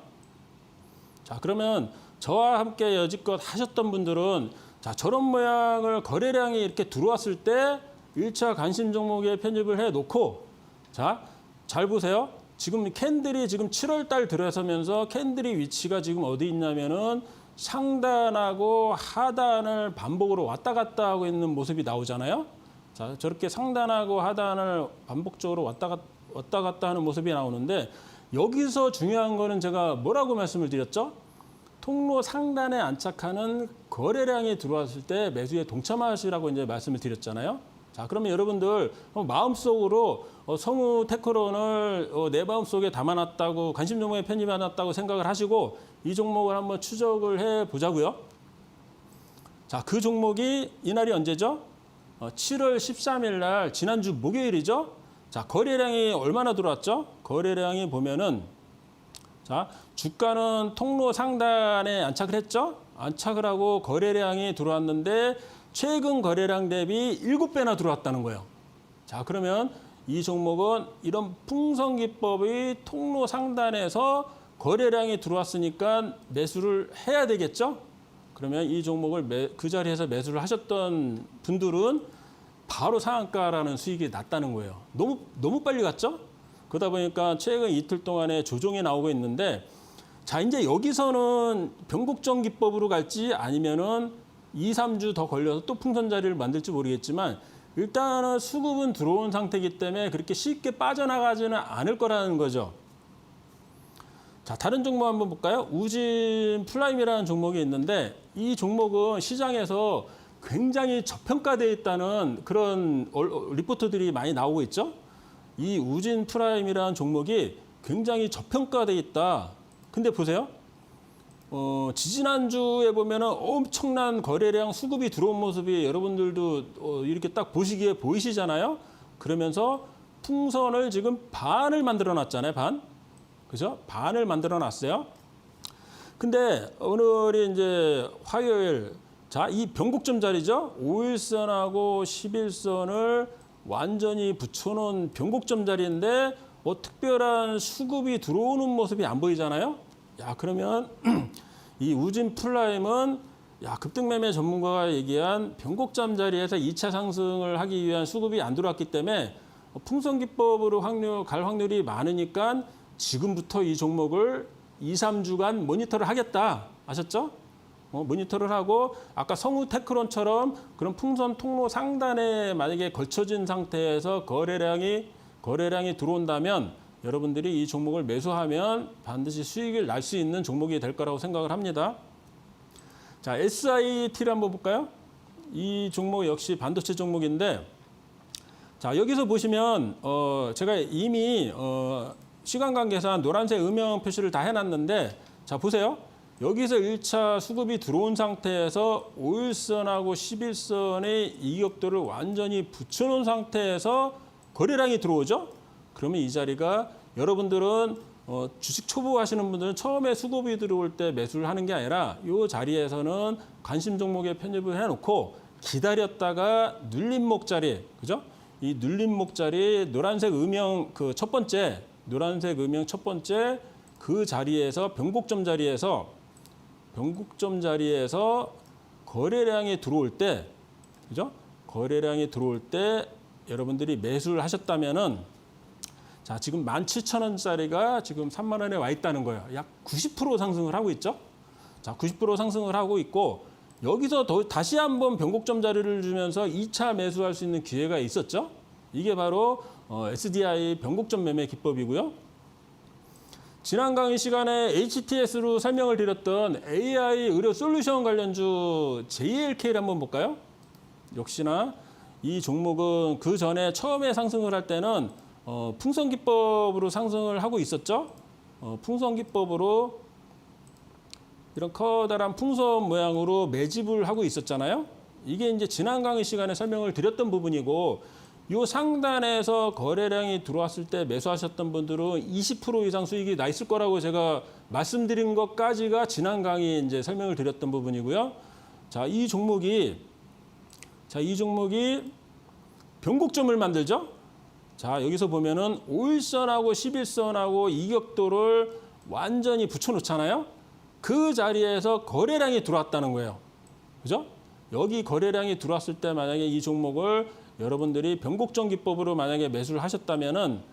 자 그러면 저와 함께 여지껏 하셨던 분들은, 자 저런 모양을 거래량이 이렇게 들어왔을 때 1차 관심 종목에 편입을 해 놓고, 자 잘 보세요. 지금 캔들이 지금 7월 달 들어서면서 캔들이 위치가 지금 어디 있냐면은 상단하고 하단을 반복으로 왔다 갔다 하고 있는 모습이 나오잖아요. 자, 저렇게 상단하고 하단을 반복적으로 왔다 갔다 하는 모습이 나오는데, 여기서 중요한 거는 제가 뭐라고 말씀을 드렸죠? 통로 상단에 안착하는 거래량이 들어왔을 때 매수에 동참하시라고 이제 말씀을 드렸잖아요. 자, 그러면 여러분들 마음속으로 성우 테크론을 내 마음속에 담아놨다고, 관심 종목에 편입해놨다고 생각을 하시고 이 종목을 한번 추적을 해보자고요. 자, 그 종목이 이날이 언제죠? 7월 13일 날, 지난주 목요일이죠. 자, 거래량이 얼마나 들어왔죠? 거래량이 보면은, 자, 주가는 통로 상단에 안착을 했죠. 안착을 하고 거래량이 들어왔는데 최근 거래량 대비 7배나 들어왔다는 거예요. 자, 그러면 이 종목은 이런 풍선 기법의 통로 상단에서 거래량이 들어왔으니까 매수를 해야 되겠죠? 그러면 이 종목을 그 자리에서 매수를 하셨던 분들은 바로 상한가라는 수익이 났다는 거예요. 너무 빨리 갔죠? 그러다 보니까 최근 이틀 동안에 조정이 나오고 있는데, 자 이제 여기서는 변곡점 기법으로 갈지 아니면은 2, 3주 더 걸려서 또 풍선 자리를 만들지 모르겠지만, 일단은 수급은 들어온 상태이기 때문에 그렇게 쉽게 빠져나가지는 않을 거라는 거죠. 자, 다른 종목 한번 볼까요? 우진 플라임이라는 종목이 있는데, 이 종목은 시장에서 굉장히 저평가되어 있다는 그런 리포트들이 많이 나오고 있죠. 이 우진 프라임이라는 종목이 굉장히 저평가되어 있다. 근데 보세요. 지지난주에 보면은 엄청난 거래량 수급이 들어온 모습이 여러분들도 이렇게 딱 보시기에 보이시잖아요. 그러면서 풍선을 지금 반을 만들어 놨잖아요. 반. 그죠? 반을 만들어 놨어요. 근데 오늘이 이제 화요일. 자, 이 변곡점 자리죠. 5일선하고 11선을 완전히 붙여놓은 변곡점 자리인데 특별한 수급이 들어오는 모습이 안 보이잖아요. 야, 그러면 이 우진 플라임은 급등매매 전문가가 얘기한 변곡점 자리에서 2차 상승을 하기 위한 수급이 안 들어왔기 때문에 풍선기법으로 갈 확률이 많으니까 지금부터 이 종목을 2, 3주간 모니터를 하겠다. 아셨죠? 모니터를 하고 아까 성우 테크론처럼 그런 풍선 통로 상단에 만약에 걸쳐진 상태에서 거래량이 들어온다면 여러분들이 이 종목을 매수하면 반드시 수익을 날 수 있는 종목이 될 거라고 생각을 합니다. 자, SIT를 한번 볼까요? 이 종목 역시 반도체 종목인데, 자, 여기서 보시면 제가 이미 시간 관계상 노란색 음영 표시를 다 해놨는데, 자, 보세요. 여기서 1차 수급이 들어온 상태에서 5일선하고 11선의 이격도를 완전히 붙여놓은 상태에서 거래량이 들어오죠. 그러면 이 자리가 여러분들은 주식 초보 하시는 분들은 처음에 수급이 들어올 때 매수를 하는 게 아니라 이 자리에서는 관심 종목에 편입을 해놓고 기다렸다가 눌림목 자리, 그죠? 이 눌림목 자리 노란색 음영 그 첫 번째, 노란색 음영 첫 번째 그 자리에서 변곡점 자리에서 거래량이 들어올 때, 그죠? 거래량이 들어올 때 여러분들이 매수를 하셨다면은, 자, 지금 17,000원짜리가 지금 3만 원에 와 있다는 거예요. 약 90% 상승을 하고 있죠. 자, 90% 상승을 하고 있고, 여기서 다시 한번 변곡점 자리를 주면서 2차 매수할 수 있는 기회가 있었죠. 이게 바로 SDI 변곡점 매매 기법이고요. 지난 강의 시간에 HTS로 설명을 드렸던 AI 의료 솔루션 관련주 JLK를 한번 볼까요? 역시나 이 종목은 그 전에 처음에 상승을 할 때는 풍선기법으로 상승을 하고 있었죠. 풍선기법으로 이런 커다란 풍선 모양으로 매집을 하고 있었잖아요. 이게 이제 지난 강의 시간에 설명을 드렸던 부분이고, 이 상단에서 거래량이 들어왔을 때 매수하셨던 분들은 20% 이상 수익이 나 있을 거라고 제가 말씀드린 것까지가 지난 강의 이제 설명을 드렸던 부분이고요. 자, 이 종목이 변곡점을 만들죠. 자, 여기서 보면은 5일선하고 11선하고 이격도를 완전히 붙여놓잖아요. 그 자리에서 거래량이 들어왔다는 거예요. 그죠? 여기 거래량이 들어왔을 때 만약에 이 종목을 여러분들이 변곡점 기법으로 만약에 매수를 하셨다면은,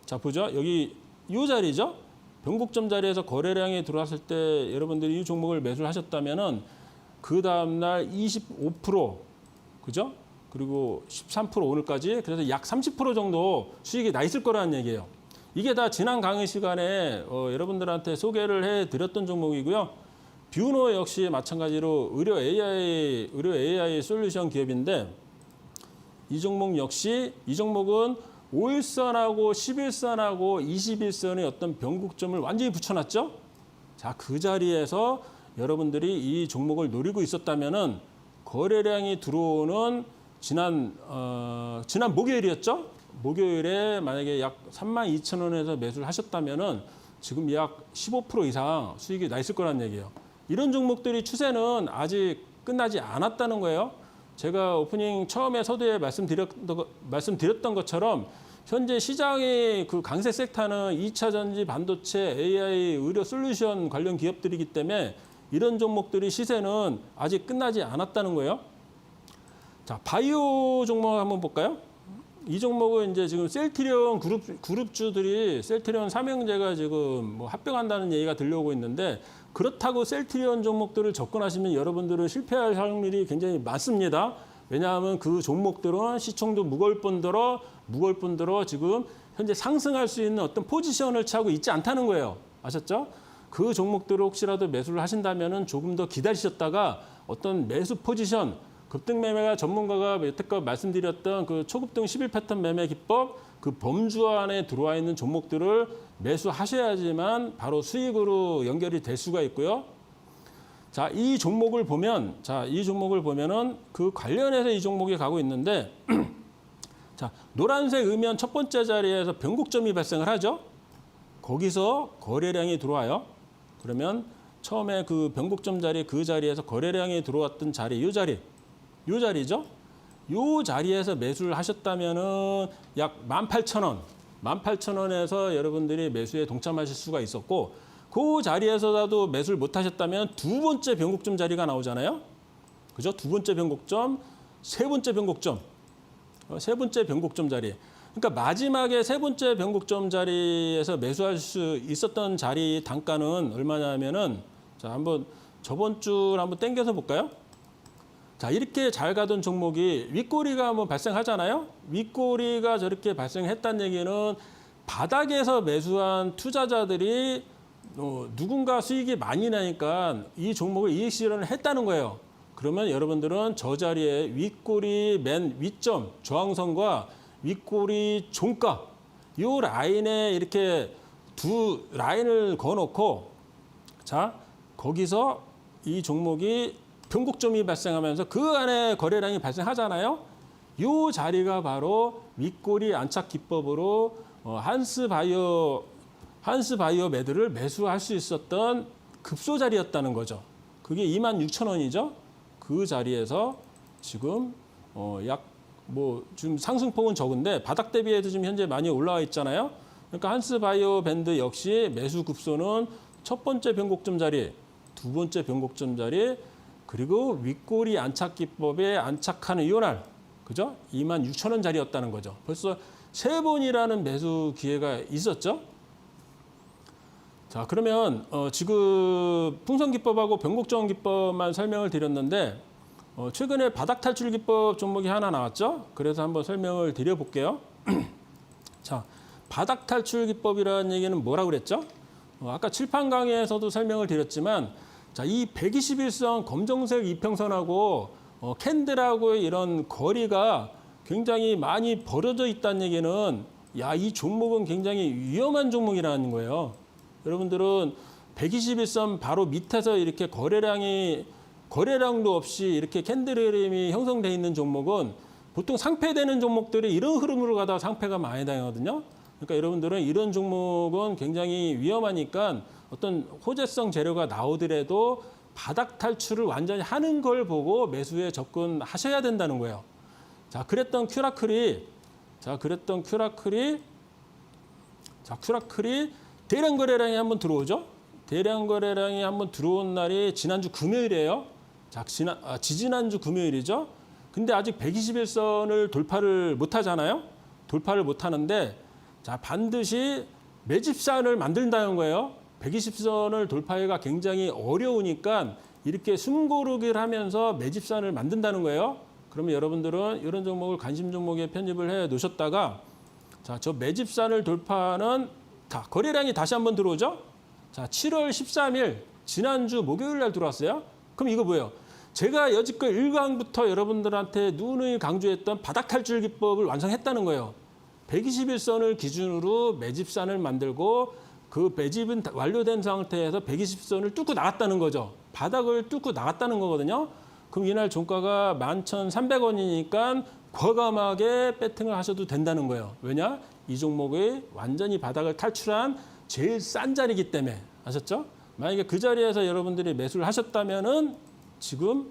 자, 보죠. 여기 이 자리죠. 변곡점 자리에서 거래량이 들어왔을 때 여러분들이 이 종목을 매수를 하셨다면은 그 다음날 25%, 그죠? 그리고 13% 오늘까지, 그래서 약 30% 정도 수익이 나 있을 거라는 얘기예요. 이게 다 지난 강의 시간에 여러분들한테 소개를 해드렸던 종목이고요. 뷰노 역시 마찬가지로 의료 AI 솔루션 기업인데, 이 종목 역시, 이 종목은 5일선하고 11선하고 21선의 어떤 변곡점을 완전히 붙여놨죠. 자, 그 자리에서 여러분들이 이 종목을 노리고 있었다면은 거래량이 들어오는 지난 목요일이었죠. 목요일에 만약에 약 32,000원에서 매수를 하셨다면은 지금 약 15% 이상 수익이 나 있을 거란 얘기예요. 이런 종목들이 추세는 아직 끝나지 않았다는 거예요. 제가 오프닝 처음에 서두에 말씀드렸던 것처럼 현재 시장의 그 강세 섹터는 2차 전지, 반도체, AI, 의료 솔루션 관련 기업들이기 때문에 이런 종목들이 시세는 아직 끝나지 않았다는 거예요. 자, 바이오 종목 한번 볼까요? 이 종목은 이제 지금 셀트리온 그룹주들이 셀트리온 삼형제가 지금 뭐 합병한다는 얘기가 들려오고 있는데, 그렇다고 셀트리온 종목들을 접근하시면 여러분들은 실패할 확률이 굉장히 많습니다. 왜냐하면 그 종목들은 시총도 무거울 뿐더러 지금 현재 상승할 수 있는 어떤 포지션을 취하고 있지 않다는 거예요. 아셨죠? 그 종목들을 혹시라도 매수를 하신다면 조금 더 기다리셨다가 어떤 매수 포지션, 급등 매매가 전문가가 여태껏 말씀드렸던 그 초급등 11패턴 매매 기법, 그 범주 안에 들어와 있는 종목들을 매수하셔야지만 바로 수익으로 연결이 될 수가 있고요. 자, 이 종목을 보면은 그 관련해서 이 종목이 가고 있는데, 자, 노란색 음연 첫 번째 자리에서 변곡점이 발생을 하죠. 거기서 거래량이 들어와요. 그러면 처음에 그 변곡점 자리, 그 자리에서 거래량이 들어왔던 자리, 이 자리죠. 이 자리에서 매수를 하셨다면은 약 18,000원에서 여러분들이 매수에 동참하실 수가 있었고, 그 자리에서라도 매수를 못 하셨다면 두 번째 변곡점 자리가 나오잖아요. 그죠? 두 번째 변곡점, 세 번째 변곡점 자리. 그러니까 마지막에 세 번째 변곡점 자리에서 매수할 수 있었던 자리 단가는 얼마냐면은 자, 한번 저번 주를 한번 당겨서 볼까요? 자, 이렇게 잘 가던 종목이 윗꼬리가 한번 발생하잖아요. 윗꼬리가 저렇게 발생했다는 얘기는 바닥에서 매수한 투자자들이 누군가 수익이 많이 나니까 이 종목을 이익 실현을 했다는 거예요. 그러면 여러분들은 저 자리에 윗꼬리 맨 위점 저항선과 윗꼬리 종가 이 라인에 이렇게 두 라인을 그어놓고 자 거기서 이 종목이 변곡점이 발생하면서 그 안에 거래량이 발생하잖아요. 이 자리가 바로 윗꼬리 안착 기법으로 한스바이오 매드를 매수할 수 있었던 급소 자리였다는 거죠. 그게 26,000원이죠. 그 자리에서 지금 지금 상승폭은 적은데 바닥 대비해서 지금 현재 많이 올라와 있잖아요. 그러니까 한스바이오 밴드 역시 매수 급소는 첫 번째 변곡점 자리, 두 번째 변곡점 자리, 그리고 윗꼬리 안착 기법에 안착하는 이 날, 그죠? 26,000원 자리였다는 거죠. 벌써 세 번이라는 매수 기회가 있었죠. 자, 그러면 지금 풍선 기법하고 변곡점 기법만 설명을 드렸는데 최근에 바닥 탈출 기법 종목이 하나 나왔죠. 그래서 한번 설명을 드려볼게요. 자, 바닥 탈출 기법이라는 얘기는 뭐라고 그랬죠? 아까 칠판 강의에서도 설명을 드렸지만 자, 이 121선 검정색 이평선하고 캔들하고의 이런 거리가 굉장히 많이 벌어져 있다는 얘기는 야, 이 종목은 굉장히 위험한 종목이라는 거예요. 여러분들은 121선 바로 밑에서 이렇게 거래량도 없이 이렇게 캔들 흐름이 형성되어 있는 종목은 보통 상폐되는 종목들이 이런 흐름으로 가다가 상폐가 많이 당하거든요. 그러니까 여러분들은 이런 종목은 굉장히 위험하니까 어떤 호재성 재료가 나오더라도 바닥 탈출을 완전히 하는 걸 보고 매수에 접근하셔야 된다는 거예요. 자, 그랬던 큐라클이 대량 거래량이 한번 들어오죠. 대량 거래량이 한번 들어온 날이 지난주 금요일이에요. 자, 지지난주 금요일이죠. 근데 아직 121선을 돌파를 못 하잖아요. 돌파를 못 하는데 자, 반드시 매집산을 만든다는 거예요. 120선을 돌파하기가 굉장히 어려우니까 이렇게 숨고르기를 하면서 매집산을 만든다는 거예요. 그러면 여러분들은 이런 종목을 관심 종목에 편입을 해 놓으셨다가 자, 저 매집산을 돌파하는 자, 거래량이 다시 한번 들어오죠. 자, 7월 13일 지난주 목요일 날 들어왔어요. 그럼 이거 뭐예요? 제가 여지껏 1강부터 여러분들한테 누누이 강조했던 바닥 탈출 기법을 완성했다는 거예요. 121선을 기준으로 매집산을 만들고 그 매집은 완료된 상태에서 120선을 뚫고 나갔다는 거죠. 바닥을 뚫고 나갔다는 거거든요. 그럼 이날 종가가 11,300원이니까 과감하게 배팅을 하셔도 된다는 거예요. 왜냐? 이 종목이 완전히 바닥을 탈출한 제일 싼 자리이기 때문에. 아셨죠? 만약에 그 자리에서 여러분들이 매수를 하셨다면은 지금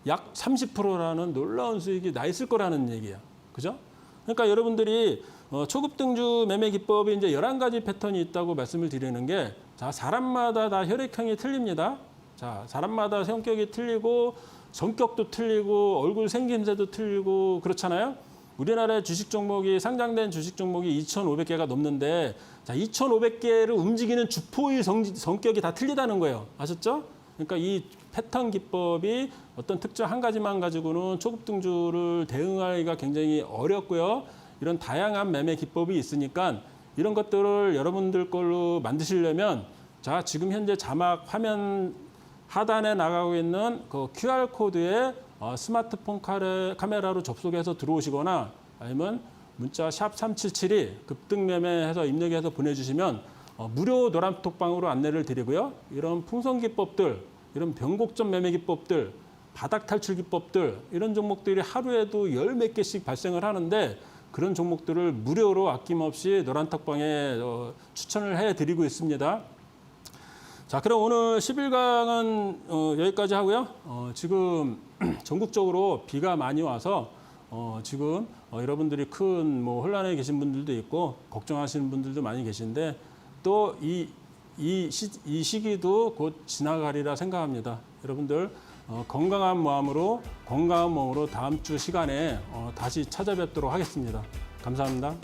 약 30%라는 놀라운 수익이 나 있을 거라는 얘기야. 그죠? 그러니까 여러분들이 초급 등주 매매 기법이 이제 11가지 패턴이 있다고 말씀을 드리는 게 자, 사람마다 다 혈액형이 틀립니다. 자, 사람마다 성격이 틀리고 성격도 틀리고 얼굴 생김새도 틀리고 그렇잖아요. 우리나라의 주식 종목이 상장된 주식 종목이 2,500개가 넘는데 자, 2,500개를 움직이는 주포의 성격이 다 틀리다는 거예요. 아셨죠? 그러니까 이 패턴 기법이 어떤 특정 한 가지만 가지고는 초급 등주를 대응하기가 굉장히 어렵고요. 이런 다양한 매매 기법이 있으니까 이런 것들을 여러분들 걸로 만드시려면 자, 지금 현재 자막 화면 하단에 나가고 있는 그 QR코드에 스마트폰 카메라로 접속해서 들어오시거나 아니면 문자 샵 3772 급등 매매해서 입력해서 보내주시면 무료 노란톡방으로 안내를 드리고요. 이런 풍선 기법들, 이런 변곡점 매매 기법들, 바닥 탈출 기법들 이런 종목들이 하루에도 10몇 개씩 발생을 하는데 그런 종목들을 무료로 아낌없이 노란톡방에 추천을 해드리고 있습니다. 자, 그럼 오늘 11강은 여기까지 하고요. 지금 전국적으로 비가 많이 와서 지금 여러분들이 큰 혼란에 계신 분들도 있고 걱정하시는 분들도 많이 계신데 또 이 시기도 곧 지나가리라 생각합니다. 여러분들 건강한 마음으로 다음 주 시간에 다시 찾아뵙도록 하겠습니다. 감사합니다.